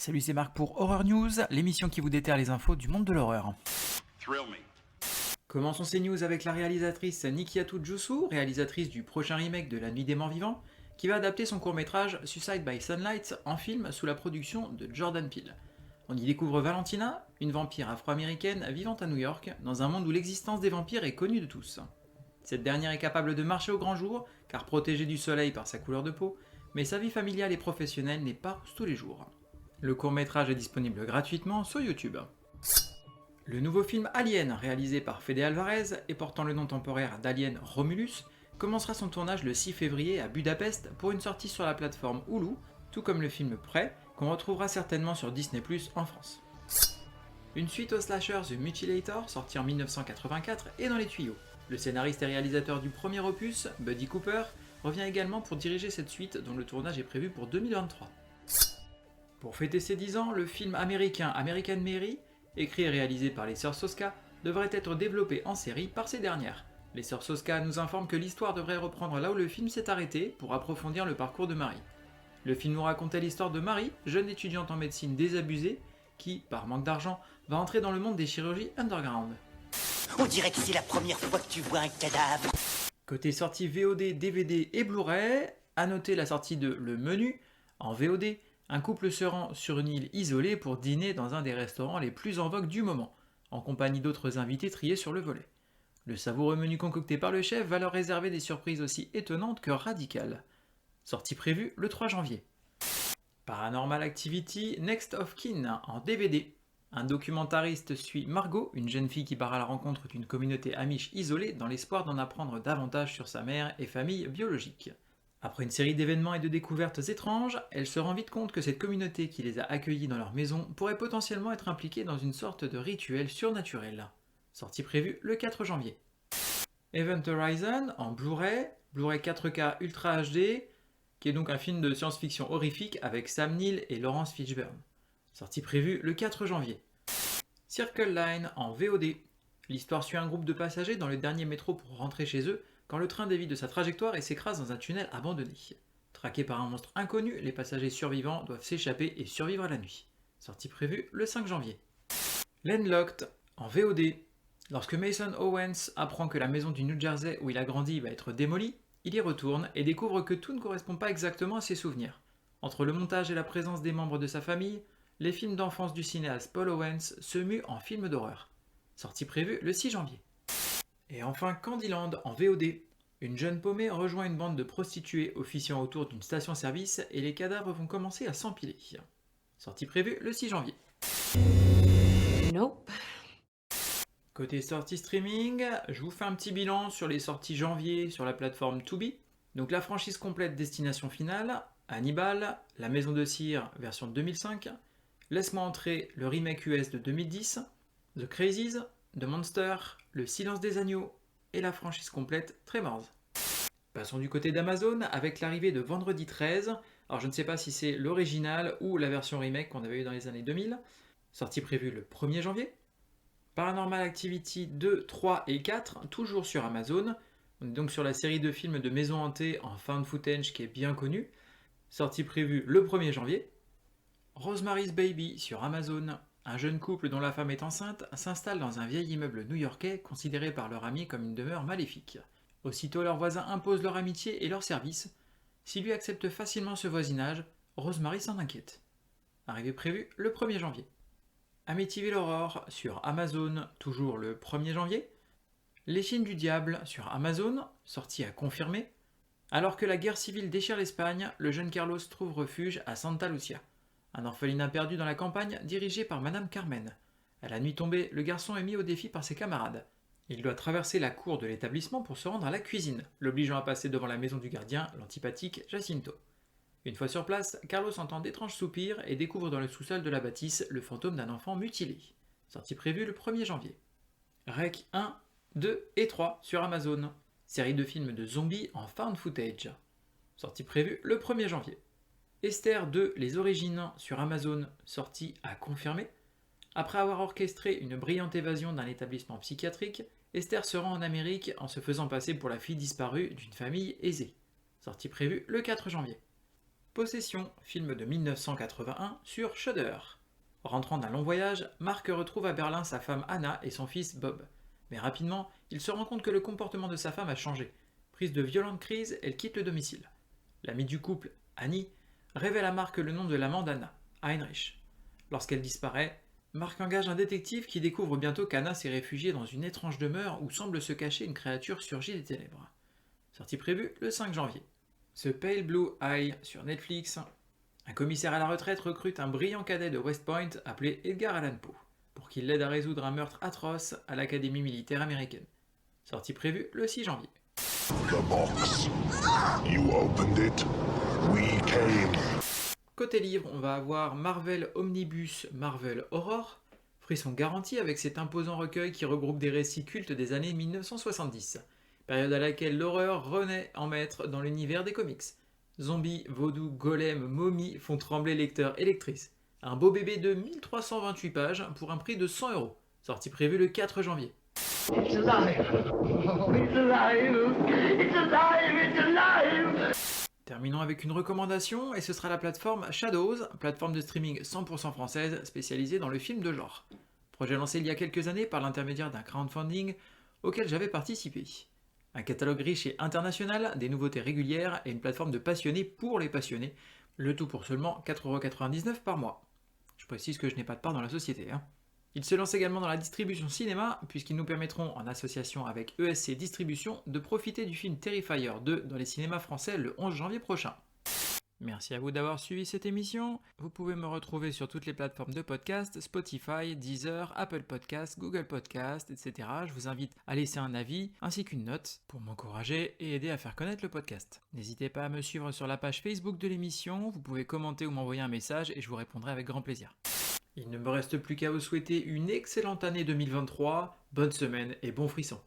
Salut, c'est Marc pour Horror News, l'émission qui vous déterre les infos du monde de l'horreur. Commençons ces news avec la réalisatrice Nikyatu Jusu, réalisatrice du prochain remake de La Nuit des Morts Vivants, qui va adapter son court-métrage Suicide by Sunlight en film sous la production de Jordan Peele. On y découvre Valentina, une vampire afro-américaine vivant à New York, dans un monde où l'existence des vampires est connue de tous. Cette dernière est capable de marcher au grand jour, car protégée du soleil par sa couleur de peau, mais sa vie familiale et professionnelle n'est pas rose tous les jours. Le court-métrage est disponible gratuitement sur YouTube. Le nouveau film Alien, réalisé par Fede Alvarez et portant le nom temporaire d'Alien Romulus, commencera son tournage le 6 février à Budapest pour une sortie sur la plateforme Hulu, tout comme le film Prey, qu'on retrouvera certainement sur Disney+ en France. Une suite au slasher The Mutilator, sorti en 1984, est dans les tuyaux. Le scénariste et réalisateur du premier opus, Buddy Cooper, revient également pour diriger cette suite dont le tournage est prévu pour 2023. Pour fêter ses 10 ans, le film américain American Mary, écrit et réalisé par les sœurs Soska, devrait être développé en série par ces dernières. Les sœurs Soska nous informent que l'histoire devrait reprendre là où le film s'est arrêté pour approfondir le parcours de Marie. Le film nous racontait l'histoire de Marie, jeune étudiante en médecine désabusée, qui, par manque d'argent, va entrer dans le monde des chirurgies underground. On dirait que c'est la première fois que tu vois un cadavre. Côté sortie VOD, DVD et Blu-ray, à noter la sortie de Le Menu, en VOD, un couple se rend sur une île isolée pour dîner dans un des restaurants les plus en vogue du moment, en compagnie d'autres invités triés sur le volet. Le savoureux menu concocté par le chef va leur réserver des surprises aussi étonnantes que radicales. Sortie prévue le 3 janvier. Paranormal Activity Next of Kin en DVD. Un documentariste suit Margot, une jeune fille qui part à la rencontre d'une communauté amish isolée dans l'espoir d'en apprendre davantage sur sa mère et famille biologique. Après une série d'événements et de découvertes étranges, elle se rend vite compte que cette communauté qui les a accueillis dans leur maison pourrait potentiellement être impliquée dans une sorte de rituel surnaturel. Sortie prévue le 4 janvier. Event Horizon en Blu-ray 4K Ultra HD, qui est donc un film de science-fiction horrifique avec Sam Neill et Laurence Fishburne. Sortie prévue le 4 janvier. Circle Line en VOD. L'histoire suit un groupe de passagers dans le dernier métro pour rentrer chez eux, quand le train dévie de sa trajectoire et s'écrase dans un tunnel abandonné. Traqués par un monstre inconnu, les passagers survivants doivent s'échapper et survivre à la nuit. Sortie prévue le 5 janvier. Landlocked en VOD. Lorsque Mason Owens apprend que la maison du New Jersey où il a grandi va être démolie, il y retourne et découvre que tout ne correspond pas exactement à ses souvenirs. Entre le montage et la présence des membres de sa famille, les films d'enfance du cinéaste Paul Owens se muent en films d'horreur. Sortie prévue le 6 janvier. Et enfin Candyland en VOD. Une jeune paumée rejoint une bande de prostituées officiant autour d'une station-service et les cadavres vont commencer à s'empiler. Sortie prévue le 6 janvier. Nope. Côté sortie streaming, je vous fais un petit bilan sur les sorties janvier sur la plateforme Tubi. Donc la franchise complète Destination Finale, Hannibal, La Maison de Cire version 2005, Laisse-moi entrer le remake US de 2010, The Crazies, The Monster, Le Silence des Agneaux et la franchise complète Tremors. Passons du côté d'Amazon avec l'arrivée de Vendredi 13. Alors je ne sais pas si c'est l'original ou la version remake qu'on avait eu dans les années 2000. Sortie prévue le 1er janvier. Paranormal Activity 2, 3 et 4, toujours sur Amazon. On est donc sur la série de films de maisons hantées en found footage qui est bien connue. Sortie prévue le 1er janvier. Rosemary's Baby sur Amazon. Un jeune couple dont la femme est enceinte s'installe dans un vieil immeuble new-yorkais considéré par leur ami comme une demeure maléfique. Aussitôt leurs voisins imposent leur amitié et leur service. S'il lui accepte facilement ce voisinage, Rosemary s'en inquiète. Arrivée prévue le 1er janvier. Amityville Horror sur Amazon, toujours le 1er janvier. Les Chines du Diable sur Amazon, sortie à confirmer. Alors que la guerre civile déchire l'Espagne, le jeune Carlos trouve refuge à Santa Lucia. Un orphelinat perdu dans la campagne dirigé par Madame Carmen. À la nuit tombée, le garçon est mis au défi par ses camarades. Il doit traverser la cour de l'établissement pour se rendre à la cuisine, l'obligeant à passer devant la maison du gardien, l'antipathique Jacinto. Une fois sur place, Carlos entend d'étranges soupirs et découvre dans le sous-sol de la bâtisse le fantôme d'un enfant mutilé. Sortie prévue le 1er janvier. Rec 1, 2 et 3 sur Amazon. Série de films de zombies en found footage. Sortie prévue le 1er janvier. Esther 2, Les Origines sur Amazon, sortie à confirmer. Après avoir orchestré une brillante évasion d'un établissement psychiatrique, Esther se rend en Amérique en se faisant passer pour la fille disparue d'une famille aisée. Sortie prévue le 4 janvier. Possession, film de 1981 sur Shudder. Rentrant d'un long voyage, Mark retrouve à Berlin sa femme Anna et son fils Bob. Mais rapidement, il se rend compte que le comportement de sa femme a changé. Prise de violentes crises, elle quitte le domicile. L'amie du couple, Annie, révèle à Mark le nom de l'amant d'Anna, Heinrich. Lorsqu'elle disparaît, Mark engage un détective qui découvre bientôt qu'Anna s'est réfugiée dans une étrange demeure où semble se cacher une créature surgie des ténèbres. Sortie prévue le 5 janvier. The Pale Blue Eye sur Netflix. Un commissaire à la retraite recrute un brillant cadet de West Point appelé Edgar Allan Poe pour qu'il l'aide à résoudre un meurtre atroce à l'Académie militaire américaine. Sortie prévue le 6 janvier. The box. You opened it. We came. Côté livre, on va avoir Marvel Omnibus Marvel Horror, frisson garanti avec cet imposant recueil qui regroupe des récits cultes des années 1970, période à laquelle l'horreur renaît en maître dans l'univers des comics. Zombies, vaudou, golems, momies font trembler lecteurs et lectrices. Un beau bébé de 1328 pages pour un prix de 100 €, sortie prévue le 4 janvier. It's alive! Oh, it's alive! It's alive! It's alive! Terminons avec une recommandation, et ce sera la plateforme Shadows, plateforme de streaming 100% française spécialisée dans le film de genre. Projet lancé il y a quelques années par l'intermédiaire d'un crowdfunding auquel j'avais participé. Un catalogue riche et international, des nouveautés régulières et une plateforme de passionnés pour les passionnés, le tout pour seulement 4,99 € par mois. Je précise que je n'ai pas de part dans la société. Ils se lancent également dans la distribution cinéma, puisqu'ils nous permettront, en association avec ESC Distribution, de profiter du film Terrifier 2 dans les cinémas français le 11 janvier prochain. Merci à vous d'avoir suivi cette émission. Vous pouvez me retrouver sur toutes les plateformes de podcast, Spotify, Deezer, Apple Podcasts, Google Podcasts, etc. Je vous invite à laisser un avis ainsi qu'une note pour m'encourager et aider à faire connaître le podcast. N'hésitez pas à me suivre sur la page Facebook de l'émission, vous pouvez commenter ou m'envoyer un message et je vous répondrai avec grand plaisir. Il ne me reste plus qu'à vous souhaiter une excellente année 2023, bonne semaine et bon frisson.